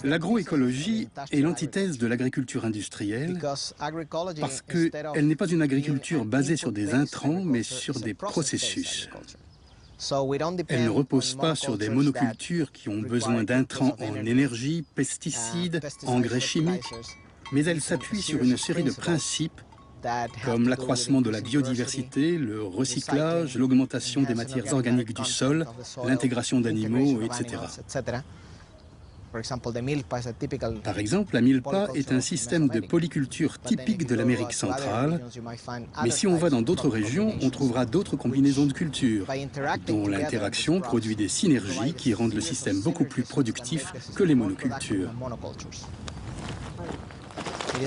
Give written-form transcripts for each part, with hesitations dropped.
L'agroécologie est l'antithèse de l'agriculture industrielle parce qu'elle n'est pas une agriculture basée sur des intrants, mais sur des processus. Elle ne repose pas sur des monocultures qui ont besoin d'intrants en énergie, pesticides, engrais chimiques, mais elle s'appuie sur une série de principes comme l'accroissement de la biodiversité, le recyclage, l'augmentation des matières organiques du sol, l'intégration d'animaux, etc. Par exemple, la milpa est un système de polyculture typique de l'Amérique centrale, mais si on va dans d'autres régions, on trouvera d'autres combinaisons de cultures, dont l'interaction produit des synergies qui rendent le système beaucoup plus productif que les monocultures.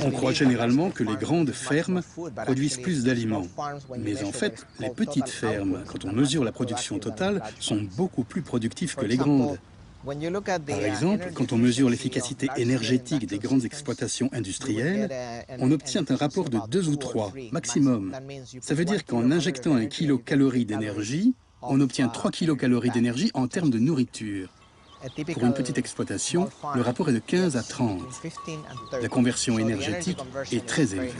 On croit généralement que les grandes fermes produisent plus d'aliments, mais en fait, les petites fermes, quand on mesure la production totale, sont beaucoup plus productives que les grandes. Par exemple, quand on mesure l'efficacité énergétique des grandes exploitations industrielles, on obtient un rapport de 2 ou 3, maximum. Ça veut dire qu'en injectant 1 kilocalorie d'énergie, on obtient 3 kilocalories d'énergie en termes de nourriture. Pour une petite exploitation, le rapport est de 15 à 30. La conversion énergétique est très élevée.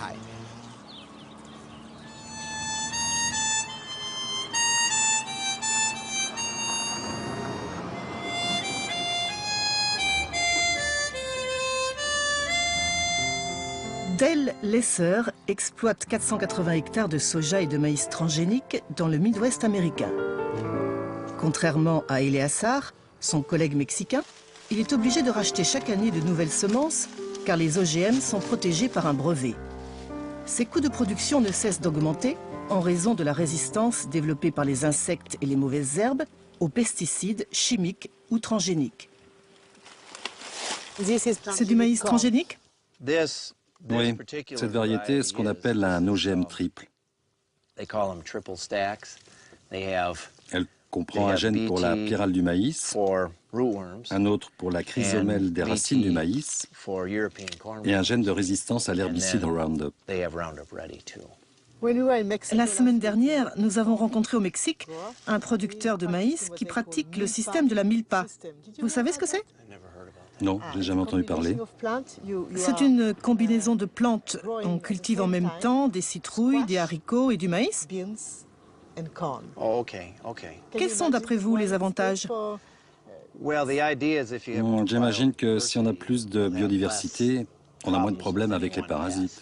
Dale Lesser exploite 480 hectares de soja et de maïs transgéniques dans le Midwest américain. Contrairement à Eleazar, son collègue mexicain, il est obligé de racheter chaque année de nouvelles semences car les OGM sont protégés par un brevet. Ses coûts de production ne cessent d'augmenter en raison de la résistance développée par les insectes et les mauvaises herbes aux pesticides chimiques ou transgéniques. C'est du maïs transgénique? Oui, cette variété est ce qu'on appelle un OGM triple. Elle comprend un gène pour la pyrale du maïs, un autre pour la chrysomèle des racines du maïs et un gène de résistance à l'herbicide Roundup. La semaine dernière, nous avons rencontré au Mexique un producteur de maïs qui pratique le système de la milpa. Vous savez ce que c'est? Non, j'ai jamais entendu parler. C'est une combinaison de plantes. On cultive en même temps des citrouilles, des haricots et du maïs. Quels sont d'après vous les avantages? J'imagine que si on a plus de biodiversité, on a moins de problèmes avec les parasites.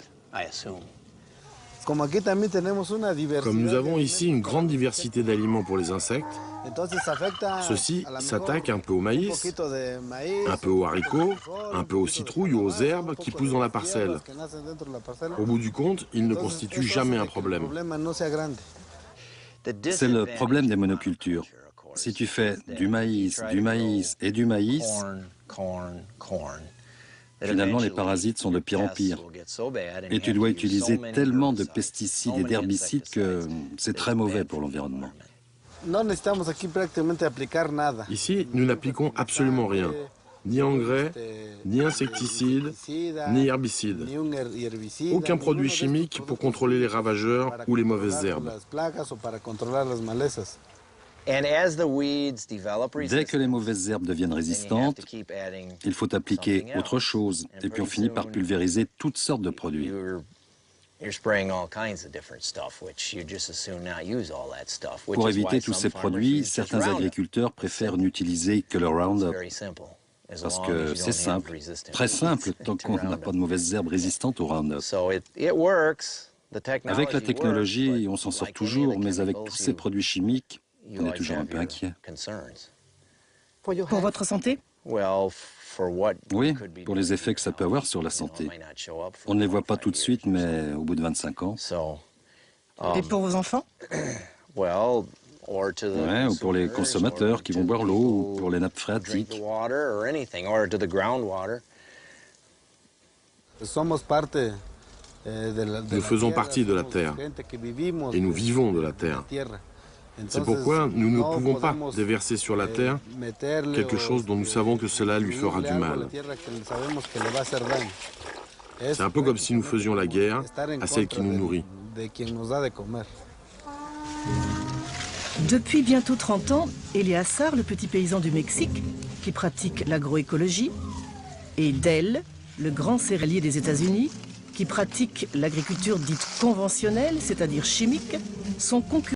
Comme nous avons ici une grande diversité d'aliments pour les insectes, ceux-ci s'attaquent un peu au maïs, un peu aux haricots, un peu aux citrouilles ou aux herbes qui poussent dans la parcelle. Au bout du compte, ils ne constituent jamais un problème. C'est le problème des monocultures. Si tu fais du maïs et du maïs, finalement les parasites sont de pire en pire. Et tu dois utiliser tellement de pesticides et d'herbicides que c'est très mauvais pour l'environnement. Ici, nous n'appliquons absolument rien. Ni engrais, ni insecticides, ni herbicides. Aucun produit chimique pour contrôler les ravageurs ou les mauvaises herbes. Dès que les mauvaises herbes deviennent résistantes, il faut appliquer autre chose. Et puis on finit par pulvériser toutes sortes de produits. Pour éviter tous ces produits, certains agriculteurs préfèrent n'utiliser que le Roundup. Parce que c'est simple, très simple, tant qu'on n'a pas de mauvaises herbes résistantes au Roundup. Avec la technologie, on s'en sort toujours, mais avec tous ces produits chimiques, on est toujours un peu inquiet. Pour votre santé? Oui, pour les effets que ça peut avoir sur la santé. On ne les voit pas tout de suite, mais au bout de 25 ans. Et pour vos enfants? Ouais, ou pour les consommateurs qui vont boire l'eau, ou pour les nappes phréatiques. Nous faisons partie de la Terre et nous vivons de la Terre. C'est pourquoi nous ne pouvons pas déverser sur la Terre quelque chose dont nous savons que cela lui fera du mal. C'est un peu comme si nous faisions la guerre à celle qui nous nourrit. Depuis bientôt 30 ans, Eleazar, le petit paysan du Mexique, qui pratique l'agroécologie, et Dell, le grand céréalier des États-Unis, qui pratique l'agriculture dite conventionnelle, c'est-à-dire chimique, sont concurrents.